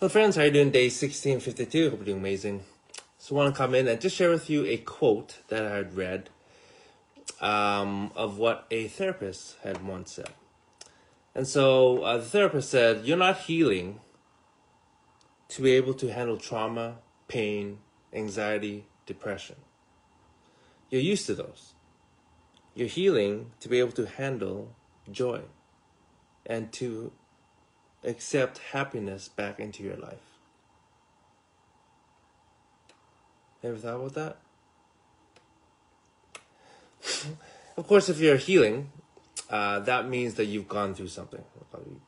Hello friends, how are you doing? Day 1652. Hope you're doing amazing. So I want to come in and just share with you a quote that I had read of what a therapist had once said. And so the therapist said, you're not healing to be able to handle trauma, pain, anxiety, depression. You're used to those. You're healing to be able to handle joy and to accept happiness back into your life. Ever thought about that? Of course, if you're healing, that means that you've gone through something.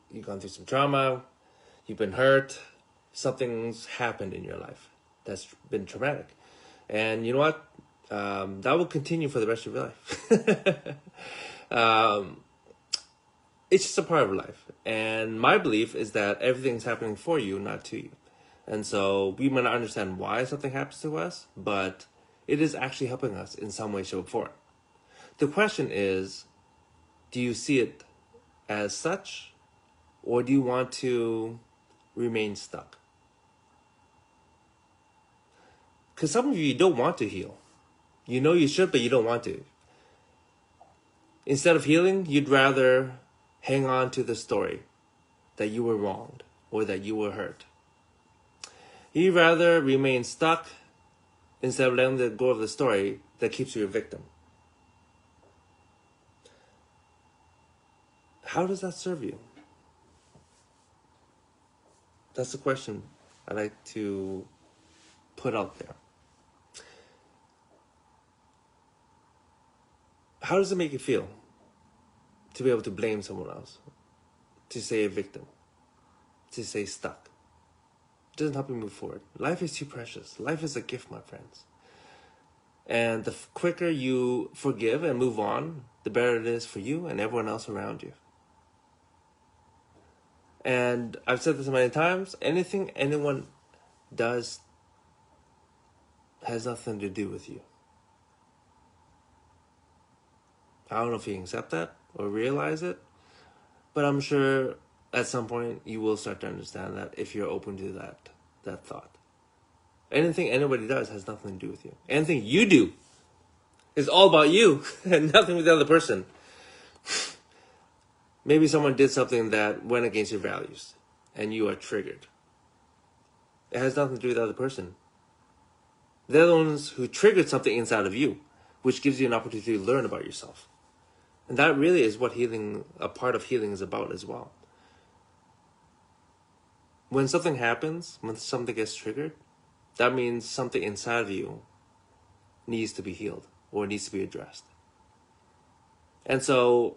You've gone through some trauma, you've been hurt, something's happened in your life that's been traumatic. And you know what? That will continue for the rest of your life. It's just a part of life. And my belief is that everything's happening for you, not to you. And so we might not understand why something happens to us, but it is actually helping us in some way, shape, or form. The question is, do you see it as such, or do you want to remain stuck? Because some of you don't want to heal. You know you should, but you don't want to. Instead of healing, you'd rather hang on to the story that you were wronged or that you were hurt. You'd rather remain stuck instead of letting go of the story that keeps you a victim. How does that serve you? That's the question I'd like to put out there. How does it make you feel to be able to blame someone else, to say a victim, to say stuck? It doesn't help you move forward. Life is too precious. Life is a gift, my friends. And the quicker you forgive and move on, the better it is for you and everyone else around you. And I've said this many times, anything anyone does has nothing to do with you. I don't know if you can accept that or realize it, but I'm sure at some point you will start to understand that if you're open to that thought. Anything anybody does has nothing to do with you. Anything you do is all about you and nothing with the other person. Maybe someone did something that went against your values and you are triggered. It has nothing to do with the other person. They're the ones who triggered something inside of you, which gives you an opportunity to learn about yourself. And that really is what a part of healing is about as well. When something happens, when something gets triggered, that means something inside of you needs to be healed or needs to be addressed. And so,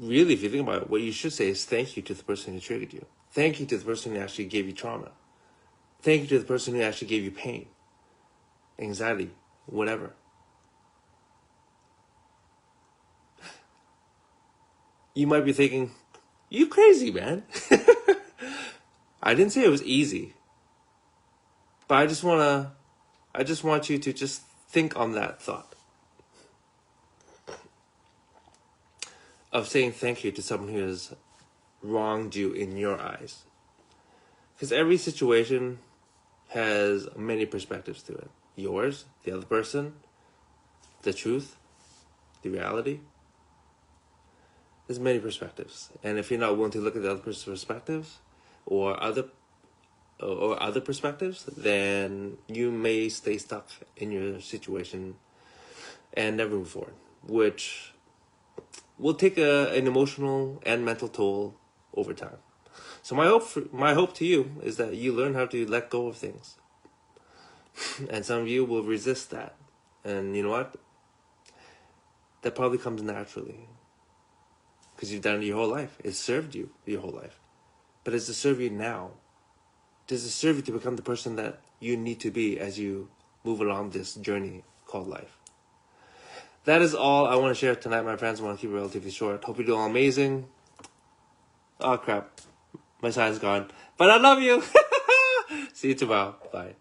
really, if you think about it, what you should say is thank you to the person who triggered you. Thank you to the person who actually gave you trauma. Thank you to the person who actually gave you pain, anxiety, whatever. You might be thinking, you crazy, man. I didn't say it was easy. But I just want you to just think on that thought of saying thank you to someone who has wronged you in your eyes. Because every situation has many perspectives to it. Yours, the other person, the truth, the reality. There's many perspectives. And if you're not willing to look at the other person's perspectives or other perspectives, then you may stay stuck in your situation and never move forward, which will take an emotional and mental toll over time. So my hope to you is that you learn how to let go of things. And some of you will resist that. And you know what? That probably comes naturally. Because you've done it your whole life. It served you your whole life. But does it serve you now? Does it serve you to become the person that you need to be as you move along this journey called life? That is all I want to share tonight, my friends. I want to keep it relatively short. Hope you're doing amazing. Oh, crap. My sign's gone. But I love you. See you tomorrow. Bye.